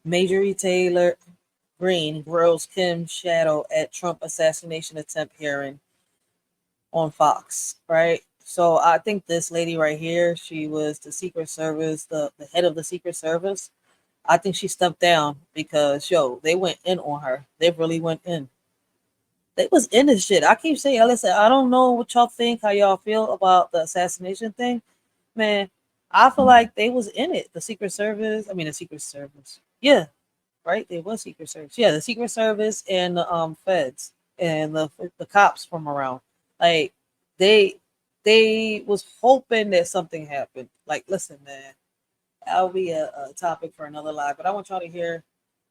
Marjorie Taylor Greene grills Kim Shadow at Trump assassination attempt hearing on Fox, right? So I think this lady right here, she was the Secret Service, the head of the Secret Service. I think she stepped down because they went in on her. They really went in. They was in this shit. I keep saying, listen, I don't know what y'all think, how y'all feel about the assassination thing. Man, I feel like they was in it. The Secret Service, I mean the Secret Service. Yeah, right? They was Secret Service. Yeah, the Secret Service and the feds and the cops from around. Like they they was hoping that something happened. Like, listen, man, that'll be a topic for another live. But I want y'all to hear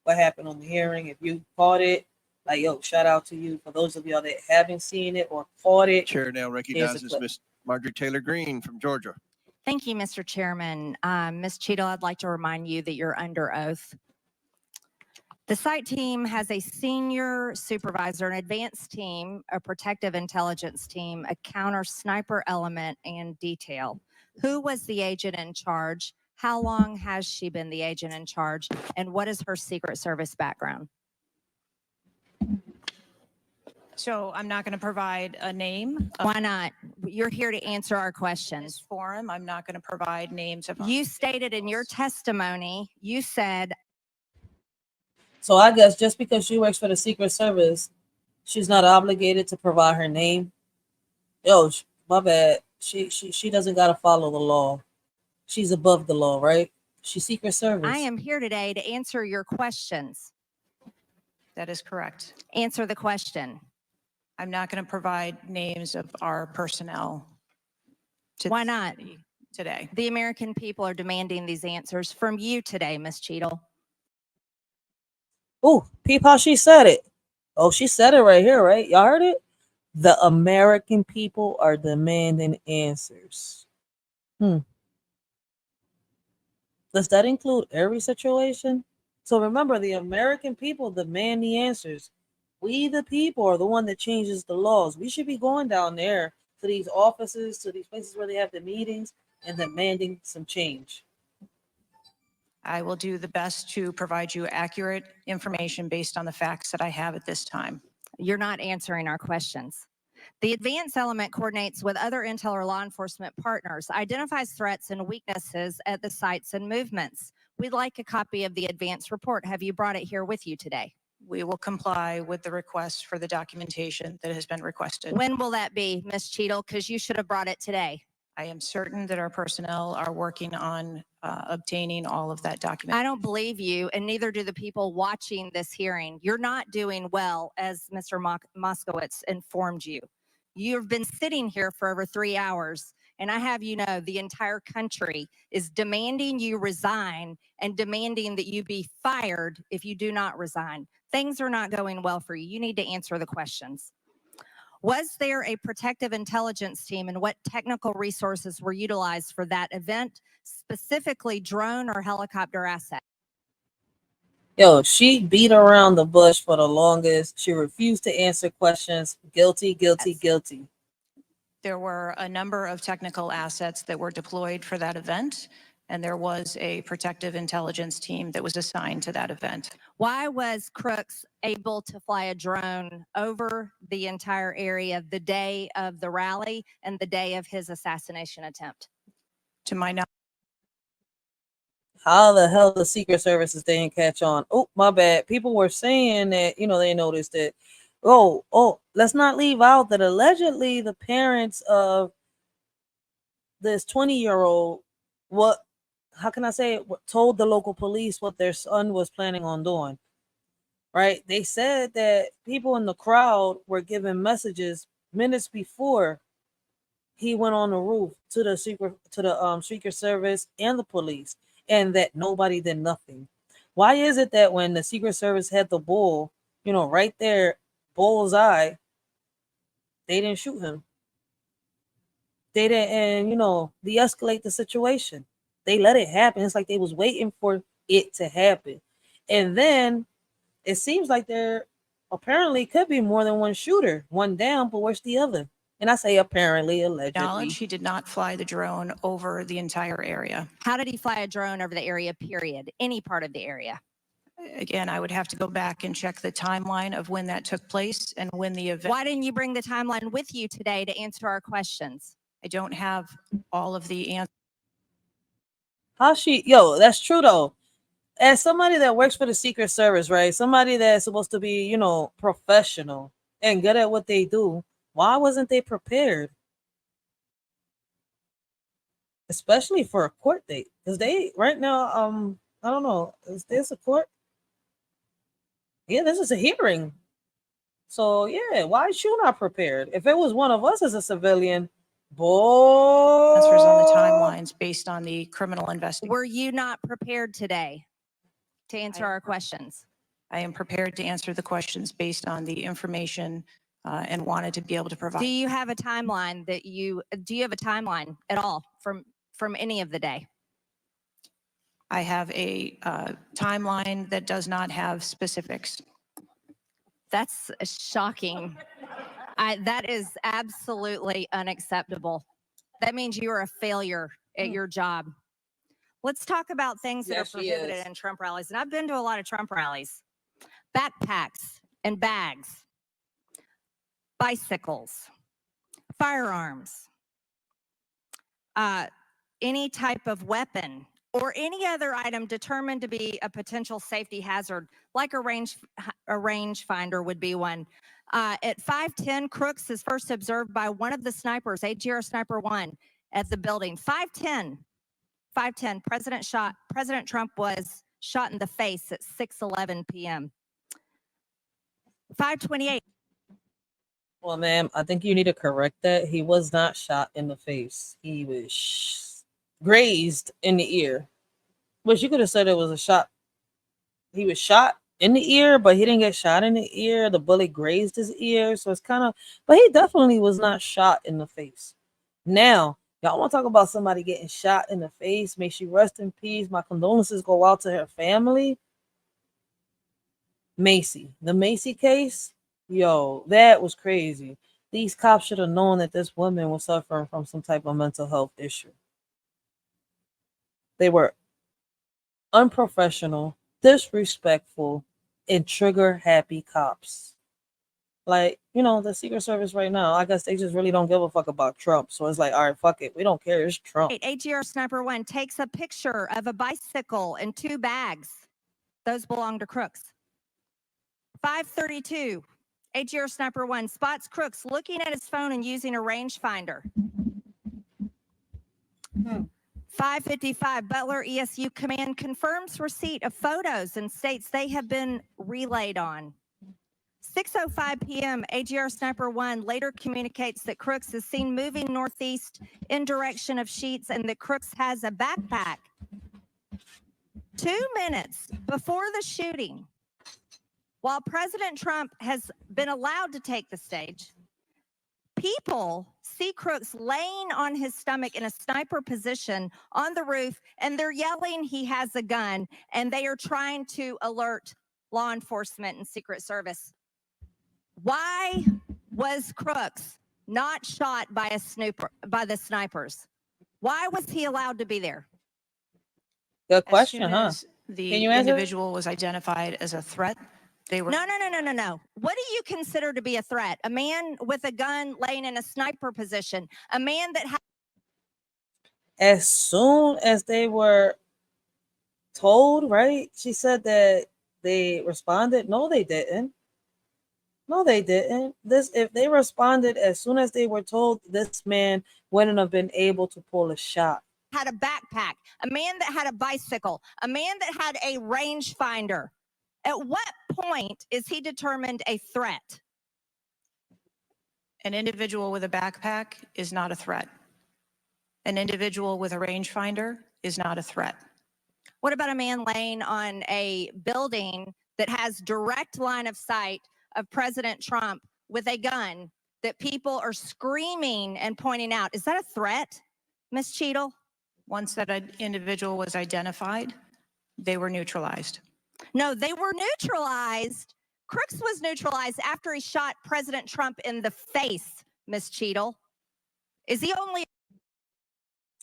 what happened on the hearing. If you caught it, like, yo, shout out to you. For those of y'all that haven't seen it or caught it, Chair now recognizes Miss Marjorie Taylor Greene from Georgia. Thank you, Mr. Chairman. Ms. Cheatle, I'd like to remind you that you're under oath. The site team has a senior supervisor, an advanced team, a protective intelligence team, a counter sniper element, and detail. Who was the agent in charge? How long has she been the agent in charge? And what is her Secret Service background? So I'm not going to provide a name. Why not? You're here to answer our This questions. forum, I'm not going to provide names of. You stated in your testimony, you said, so I guess just because she works for the Secret Service, she's not obligated to provide her name. Yo, my bad. She doesn't gotta follow the law. She's above the law, right? She's Secret Service. I am here today to answer your questions. That is correct. Answer the question. I'm not going to provide names of our personnel. Why not? Today. The American people are demanding these answers from you today, Ms. Cheatle. Oh, peep how she said it. Oh, she said it right here, right? Y'all heard it? The American people are demanding answers. Does that include every situation? So remember, the American people demand the answers. We, the people, are the one that changes the laws. We should be going down there to these offices, to these places where they have the meetings, and demanding some change. I will do the best to provide you accurate information based on the facts that I have at this time. You're not answering our questions. The advance element coordinates with other intel or law enforcement partners, identifies threats and weaknesses at the sites and movements. We'd like a copy of the advance report. Have you brought it here with you today? We will comply with the request for the documentation that has been requested. When will that be, Ms. Cheatle? Because you should have brought it today. I am certain that our personnel are working on obtaining all of that document. I don't believe you, and neither do the people watching this hearing. You're not doing well, as Mr. Moskowitz informed you. You've been sitting here for over 3 hours, and I have you know the entire country is demanding you resign and demanding that you be fired if you do not resign. Things are not going well for you. You need to answer the questions. Was there a protective intelligence team, and what technical resources were utilized for that event, specifically drone or helicopter asset? Yo, she beat around the bush for the longest. She refused to answer questions. Guilty, guilty, Yes. guilty. There were a number of technical assets that were deployed for that event, and there was a protective intelligence team that was assigned to that event. Why was Crooks able to fly a drone over the entire area the day of the rally and the day of his assassination attempt? To my knowledge, How the hell the Secret Services didn't catch on? Oh, my bad. People were saying that, they noticed that. Oh, let's not leave out that allegedly the parents of this 20-year-old, how can I say it, told the local police what their son was planning on doing. Right? They said that people in the crowd were given messages minutes before he went on the roof to the Secret Service and the police, and that nobody did nothing. Why is it that when the Secret Service had the bull, right there, bullseye, they didn't shoot him? They didn't, de-escalate the situation. They let it happen. It's like they was waiting for it to happen. And then it seems like there apparently could be more than one shooter. One down, but where's the other? And I say apparently, allegedly. he did not fly the drone over the entire area. How did he fly a drone over the area, period? Any part of the area? Again, I would have to go back and check the timeline of when that took place and when the event. Why didn't you bring the timeline with you today to answer our questions? I don't have all of the answers. Yo, that's true though. As somebody that works for the Secret Service, right? Somebody that's supposed to be, you know, professional and good at what they do, why wasn't they prepared? Especially for a court date. Because they right now, I don't know, is this a court? Yeah, this is a hearing. So yeah, why is you not prepared? If it was one of us as a civilian, boy. Answers on the timelines based on the criminal investigation. Were you not prepared today to answer our questions? I am prepared to answer the questions based on the information and wanted to be able to provide. Do you have a timeline that do you have a timeline at all from any of the day? I have a timeline that does not have specifics. That's shocking. That is absolutely unacceptable. That means you are a failure at your job. Let's talk about things that are prohibited in Trump rallies. And I've been to a lot of Trump rallies. Backpacks and bags, bicycles, firearms, any type of weapon, or any other item determined to be a potential safety hazard, like a range finder would be one. At 5:10, Crooks is first observed by one of the snipers, AGR Sniper 1, at the building. 5:10, President Trump was shot in the face at 6:11 p.m. 5:28. Well, ma'am, I think you need to correct that. He was not shot in the face. He was grazed in the ear. But you could have said it was a shot. He was shot in the ear, but he didn't get shot in the ear. The bullet grazed his ear. So it's kind of, but he definitely was not shot in the face. Now, y'all want to talk about somebody getting shot in the face? May she rest in peace. My condolences go out to her family. Macy, the Macy case, yo, that was crazy. These cops should have known that this woman was suffering from some type of mental health issue. They were unprofessional, disrespectful, and trigger happy cops. Like, you know, the Secret Service right now, I guess they just really don't give a fuck about Trump. So it's like, all right, fuck it. We don't care. It's Trump. AGR Sniper 1 takes a picture of a bicycle and 2 bags. Those belong to Crooks. 5:32, AGR Sniper 1 spots Crooks looking at his phone and using a rangefinder. 5:55, Butler ESU Command confirms receipt of photos and states they have been relayed on. 6:05 p.m., AGR Sniper 1 later communicates that Crooks is seen moving northeast in direction of Sheets and that Crooks has a backpack. 2 minutes before the shooting, while President Trump has been allowed to take the stage, people see Crooks laying on his stomach in a sniper position on the roof, and they're yelling he has a gun, and they are trying to alert law enforcement and Secret Service. Why was Crooks not shot by the snipers? Why was he allowed to be there? Good question, huh? The individual was identified as a threat. They were No. What do you consider to be a threat? A man with a gun laying in a sniper position. A man that had. As soon as they were told, right? She said that they responded. No, they didn't. If they responded as soon as they were told, this man wouldn't have been able to pull a shot. Had a backpack, a man that had a bicycle, a man that had a rangefinder. At what point is he determined a threat? An individual with a backpack is not a threat. An individual with a rangefinder is not a threat. What about a man laying on a building that has direct line of sight of President Trump with a gun that people are screaming and pointing out? Is that a threat, Ms. Cheatle? Once that individual was identified, they were neutralized. No, they were neutralized. Crooks was neutralized after he shot President Trump in the face, Ms. Cheatle. Is he only...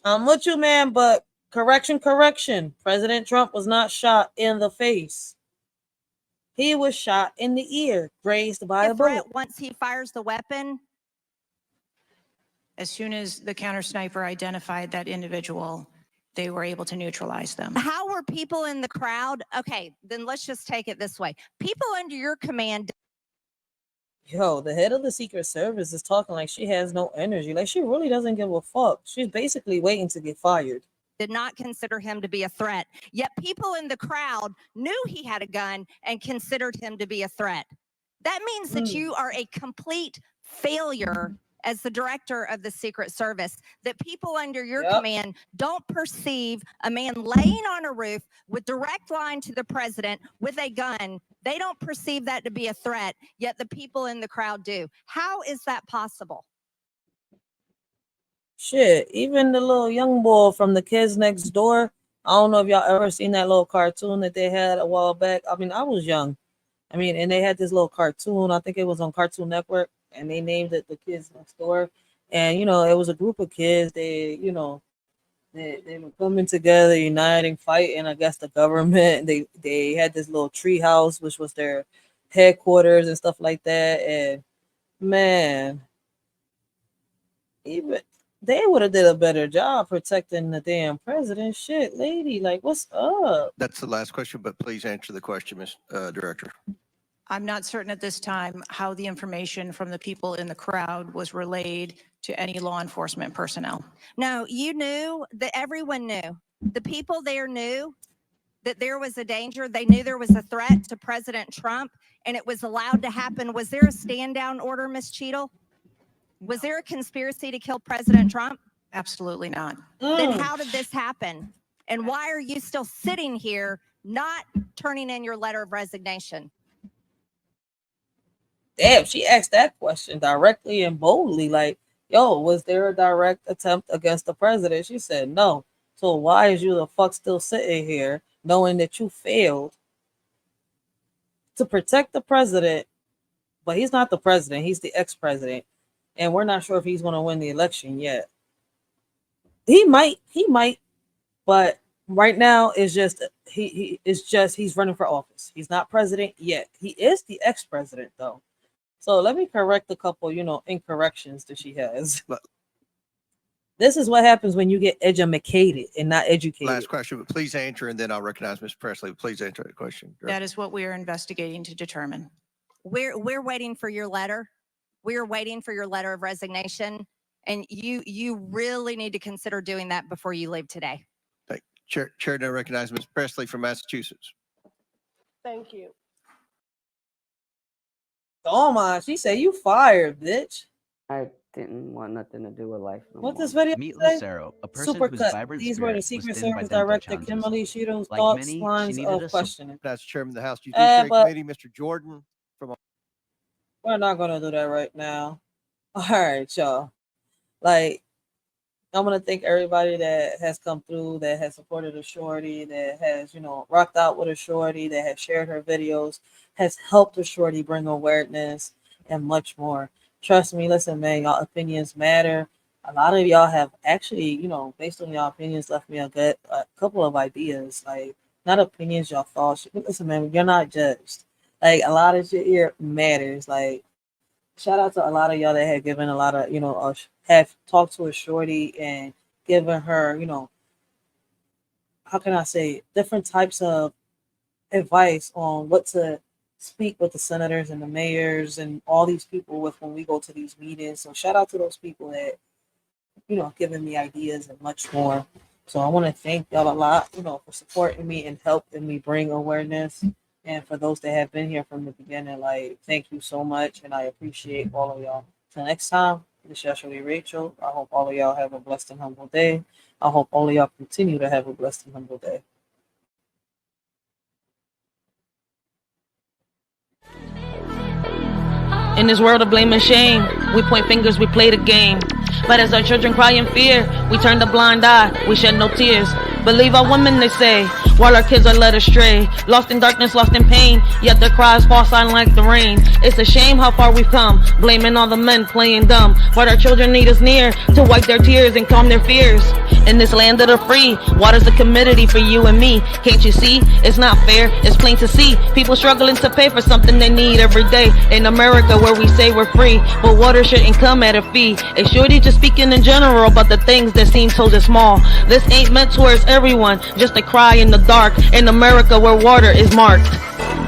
I'm with you, man, but correction. President Trump was not shot in the face. He was shot in the ear, grazed by a bullet. Once he fires the weapon, As soon as the counter sniper identified that individual, they were able to neutralize them. how were people in the crowd? Okay, then let's just take it this way. People under your command Yo, the head of the Secret Service is talking like she has no energy. Like she really doesn't give a fuck. She's basically waiting to get fired. did not consider him to be a threat. Yet people in the crowd knew he had a gun and considered him to be a threat. That means that you are a complete failure as the director of the Secret Service, that people under your command don't perceive a man laying on a roof with direct line to the president with a gun. They don't perceive that to be a threat, yet the people in the crowd do. How is that possible? Shit, even the little young boy from the Kids Next Door. I don't know if y'all ever seen that little cartoon that they had a while back. I mean, I was young. I mean, and they had this little cartoon. I think it was on Cartoon Network, and they named it The Kids Next Door. And, you know, it was a group of kids. They, you know, they were coming together, uniting, fighting, I guess, the government. They had this little tree house, which was their headquarters and stuff like that. And, man, even they would have did a better job protecting the damn president. Shit, lady, like, what's up? That's the last question, but please answer the question, Ms. Director. I'm not certain at this time how the information from the people in the crowd was relayed to any law enforcement personnel. No, you knew that everyone knew. The people there knew that there was a danger. They knew there was a threat to President Trump, and it was allowed to happen. Was there a stand down order, Ms. Cheatle? Was there a conspiracy to kill President Trump? Absolutely not. Then how did this happen? And why are you still sitting here not turning in your letter of resignation? Damn, she asked that question directly and boldly, like, yo, was there a direct attempt against the president? She said no. So why is you the fuck still sitting here knowing that you failed to protect the president? But he's not the president, he's the ex-president. And we're not sure if he's going to win the election yet. He might, but right now it's just he's running for office. He's not president yet. He is the ex-president though. So let me correct a couple, incorrections that she has. This is what happens when you get educated and not educated. Last question, but please answer, and then I'll recognize Ms. Presley. Please answer the question. That is what we are investigating to determine. We're waiting for your letter. We're waiting for your letter of resignation, and you really need to consider doing that before you leave today. Thank you. Chair now recognize Ms. Presley from Massachusetts. Thank you. Oh my, she said you fired, bitch. I didn't want nothing to do with life. No What more. this video Meet say? Lucero, a person whose Supercut. vibrant These were the spirit Secret was thinned by Service dental Director challenges. Kimberly Cheatle's Like thoughts, many, she lines needed of a questioning. That's Chairman of the House Judiciary but- Committee, Mr. Jordan from. We're not gonna do that right now. All right, y'all. Like, I want to thank everybody that has come through, that has supported a shorty, that has, rocked out with a shorty, that has shared her videos, has helped a shorty bring awareness, and much more. Trust me, listen, man, y'all opinions matter. A lot of y'all have actually, based on y'all opinions, left me a couple of ideas. Like, not opinions, y'all thoughts. Listen, man, you're not judged. Like, a lot of shit here matters. Like, shout out to a lot of y'all that have given a lot of, have talked to a shorty and given her, how can I say, different types of advice on what to speak with the senators and the mayors and all these people with when we go to these meetings. So shout out to those people that, giving me ideas and much more. So I want to thank y'all a lot, for supporting me and helping me bring awareness. And for those that have been here from the beginning, like, thank you so much. And I appreciate all of y'all. Till next time, this is your shorty Rachel. I hope all of y'all have a blessed and humble day. I hope all of y'all continue to have a blessed and humble day. In this world of blame and shame, we point fingers, we play the game. But as our children cry in fear, we turn the blind eye, we shed no tears. Believe our women, they say. while our kids are led astray. Lost in darkness, lost in pain, yet their cries fall silent like the rain. It's a shame how far we've come, blaming all the men playing dumb. But our children need us near to wipe their tears and calm their fears. In this land of the free, water's a commodity for you and me. Can't you see? It's not fair, it's plain to see. People struggling to pay for something they need every day. In America where we say we're free, but water shouldn't come at a fee. A shorty just speaking in general about the things that seem so small. This ain't meant towards everyone, just a cry in the dark. In America where water is marked.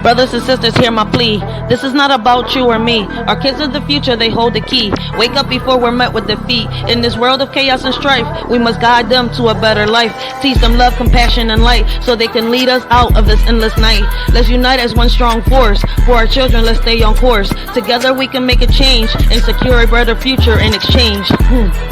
Brothers and sisters, hear my plea. This is not about you or me. Our kids are the future, they hold the key. Wake up before we're met with defeat. In this world of chaos and strife, we must guide them to a better life. Teach them love, compassion, and light, so they can lead us out of this endless night. Let's unite as one strong force. For our children, let's stay on course. Together we can make a change and secure a better future in exchange.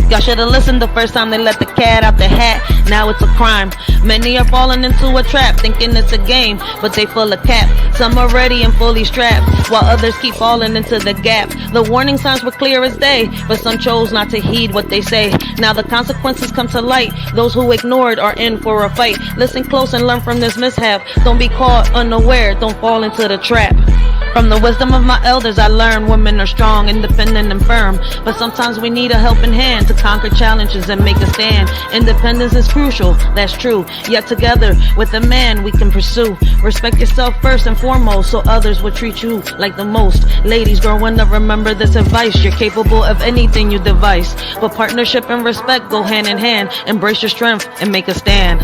Y'all should have listened the first time they let the cat out the hat. Now it's a crime. Many are falling into a trap, thinking it's a game, but they full of cap. Some are ready and fully strapped, while others keep falling into the gap. The warning signs were clear as day, but some chose not to heed what they say. Now the consequences come to light. Those who ignored are in for a fight. Listen close and learn from this mishap. Don't be caught unaware, don't fall into the trap. From the wisdom of my elders I learned women are strong, independent and firm. But sometimes we need a helping hand to conquer challenges and make a stand. Independence is crucial, that's true. Yet together with a man we can pursue. Respect yourself first and foremost, so others will treat you like the most. Ladies growing up, remember this advice. You're capable of anything you devise, but partnership and respect go hand in hand. Embrace your strength and make a stand.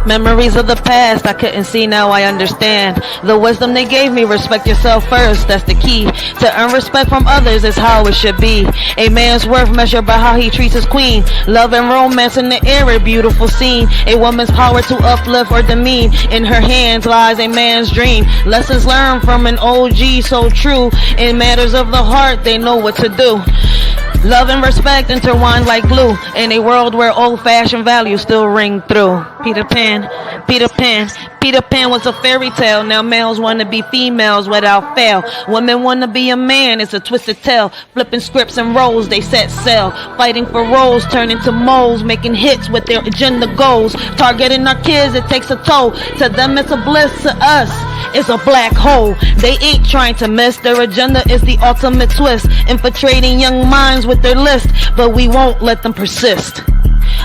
Memories of the past I couldn't see, now I understand. The wisdom they gave me, respect yourself first, that's the key. To earn respect from others is how it should be. A man's worth measured by how he treats his queen. Love and romance in the air, a beautiful scene. A woman's power to uplift or demean. In her hands lies a man's dream. Lessons learned from an OG so true. In matters of the heart, they know what to do. Love and respect intertwined like glue. In a world where old-fashioned values still ring through. Peter Pan, Peter Pan, Peter Pan was a fairy tale. Now males want to be females without fail. Women want to be a man, it's a twisted tale. Flipping scripts and roles, they set sail. Fighting for roles, turning to moles. Making hits with their agenda goals. Targeting our kids, it takes a toll. To them it's a bliss, to us it's a black hole. They ain't trying to miss. Their agenda is the ultimate twist. Infiltrating young minds with their list, but we won't let them persist.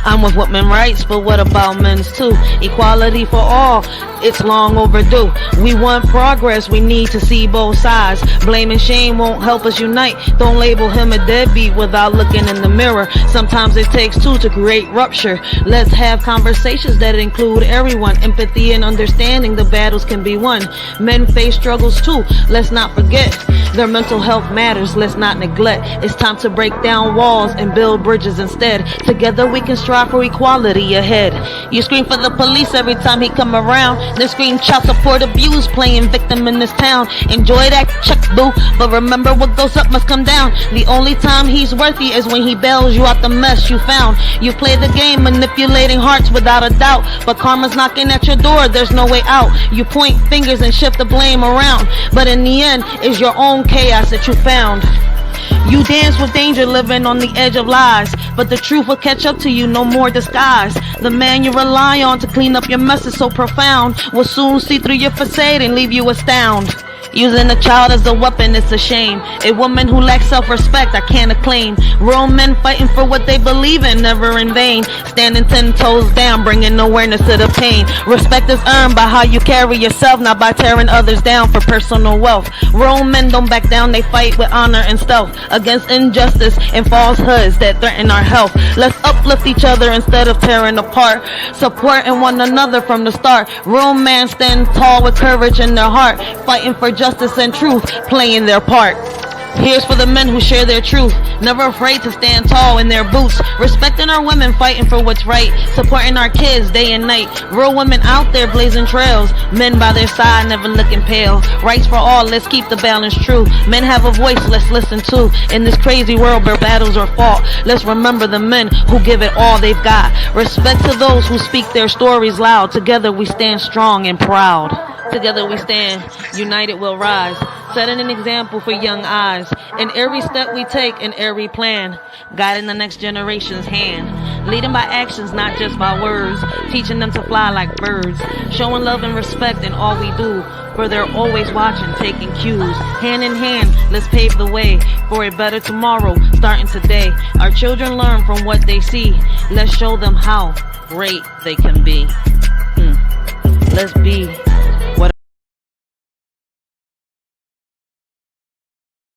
I'm with women's rights, but what about men's too? Equality for all, it's long overdue. We want progress, we need to see both sides. Blame and shame won't help us unite. Don't label him a deadbeat without looking in the mirror. Sometimes it takes two to create rupture. Let's have conversations that include everyone. Empathy and understanding, the battles can be won. Men face struggles too, let's not forget. Their mental health matters, let's not neglect. It's time to break down walls and build bridges instead. Together we can strive for equality ahead. You scream for the police every time he come around. They scream child support abuse, playing victim in this town. Enjoy that check, boo, but remember what goes up must come down. The only time he's worthy is when he bails you out the mess you found. You play the game, manipulating hearts without a doubt, but karma's knocking at your door, there's no way out. You point fingers and shift the blame around, but in the end, it's your own chaos that you found. You dance with danger, living on the edge of lies, but the truth will catch up to you, no more disguise. The man you rely on to clean up your mess is so profound, will soon see through your facade and leave you astounded. Using a child as a weapon, it's a shame. A woman who lacks self-respect, I can't acclaim. Real men fighting for what they believe in, never in vain. Standing 10 toes down, bringing awareness to the pain. Respect is earned by how you carry yourself, not by tearing others down for personal wealth. Real men don't back down, they fight with honor and stealth against injustice and falsehoods that threaten our health. Let's uplift each other instead of tearing apart, supporting one another from the start. Real men stand tall with courage in their heart, fighting for justice and truth, playing their part. Here's for the men who share their truth, never afraid to stand tall in their boots, respecting our women, fighting for what's right, supporting our kids day and night. Real women out there blazing trails, men by their side never looking pale. Rights for all, let's keep the balance true. Men have a voice, let's listen to. In this crazy world where battles are fought, let's remember the men who give it all they've got. Respect to those who speak their stories loud. Together we stand strong and proud. Together we stand, united we'll rise. setting an example for young eyes in every step we take, in every plan, guiding the next generation's hand, leading by actions, not just by words, teaching them to fly like birds, showing love and respect in all we do, for they're always watching, taking cues. Hand in hand, let's pave the way for a better tomorrow, starting today. Our children learn from what they see. Let's show them how great they can be. Let's be